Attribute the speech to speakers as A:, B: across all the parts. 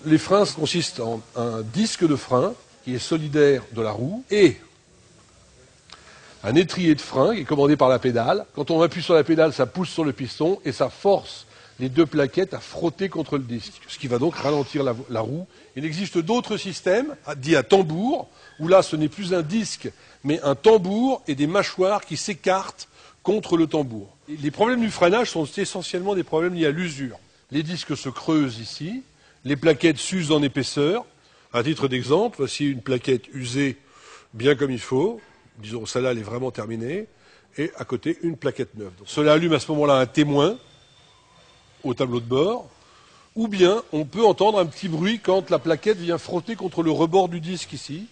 A: Les freins consistent en un disque de frein qui est solidaire de la roue et un étrier de frein qui est commandé par la pédale. Quand on appuie sur la pédale, ça pousse sur le piston et ça force les deux plaquettes à frotter contre le disque, ce qui va donc ralentir la roue. Il existe d'autres systèmes, dits à tambour, où là ce n'est plus un disque, mais un tambour et des mâchoires qui s'écartent contre le tambour. Les problèmes du freinage sont essentiellement des problèmes liés à l'usure. Les disques se creusent ici, les plaquettes s'usent en épaisseur. À titre d'exemple, voici une plaquette usée bien comme il faut. Disons, celle-là, elle est vraiment terminée. Et à côté, une plaquette neuve. Donc, cela allume à ce moment-là un témoin au tableau de bord. Ou bien, on peut entendre un petit bruit quand la plaquette vient frotter contre le rebord du disque ici.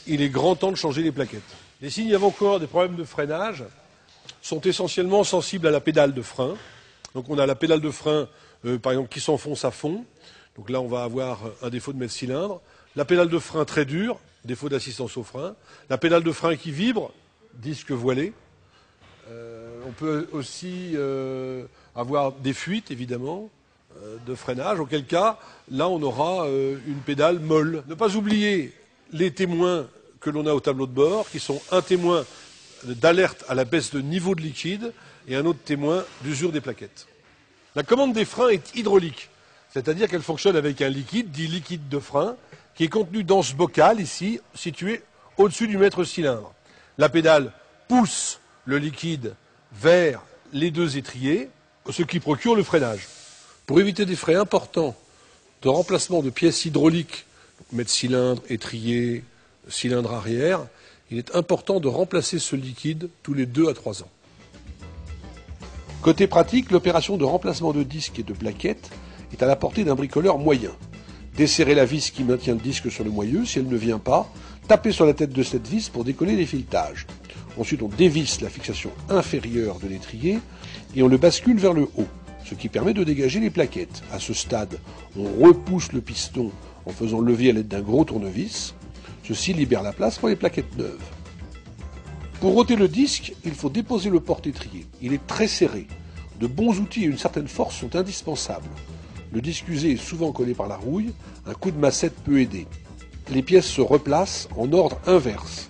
A: Il est grand temps de changer les plaquettes. Les signes avant-coureurs des problèmes de freinage sont essentiellement sensibles à la pédale de frein. Donc on a la pédale de frein, par exemple, qui s'enfonce à fond. Donc là, on va avoir un défaut de mètre-cylindre. La pédale de frein très dure, défaut d'assistance au frein. La pédale de frein qui vibre, disque voilé. On peut aussi avoir des fuites, évidemment, de freinage. Auquel cas, là, on aura une pédale molle. Ne pas oublier les témoins que l'on a au tableau de bord, qui sont un témoin d'alerte à la baisse de niveau de liquide et un autre témoin d'usure des plaquettes. La commande des freins est hydraulique, c'est-à-dire qu'elle fonctionne avec un liquide, dit liquide de frein, qui est contenu dans ce bocal ici, situé au-dessus du mètre-cylindre. La pédale pousse le liquide vers les deux étriers, ce qui procure le freinage. Pour éviter des frais importants de remplacement de pièces hydrauliques, mètre-cylindre, étrier, cylindre arrière, il est important de remplacer ce liquide tous les 2 à 3 ans. Côté pratique, l'opération de remplacement de disque et de plaquettes est à la portée d'un bricoleur moyen. Desserrer la vis qui maintient le disque sur le moyeu, si elle ne vient pas, taper sur la tête de cette vis pour décoller les filetages. Ensuite, on dévisse la fixation inférieure de l'étrier et on le bascule vers le haut, ce qui permet de dégager les plaquettes. À ce stade, on repousse le piston en faisant lever à l'aide d'un gros tournevis. Ceci libère la place pour les plaquettes neuves. Pour ôter le disque, il faut déposer le porte-étrier. Il est très serré. De bons outils et une certaine force sont indispensables. Le disque usé est souvent collé par la rouille. Un coup de massette peut aider. Les pièces se replacent en ordre inverse.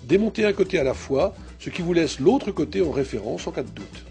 A: Démontez un côté à la fois, ce qui vous laisse l'autre côté en référence en cas de doute.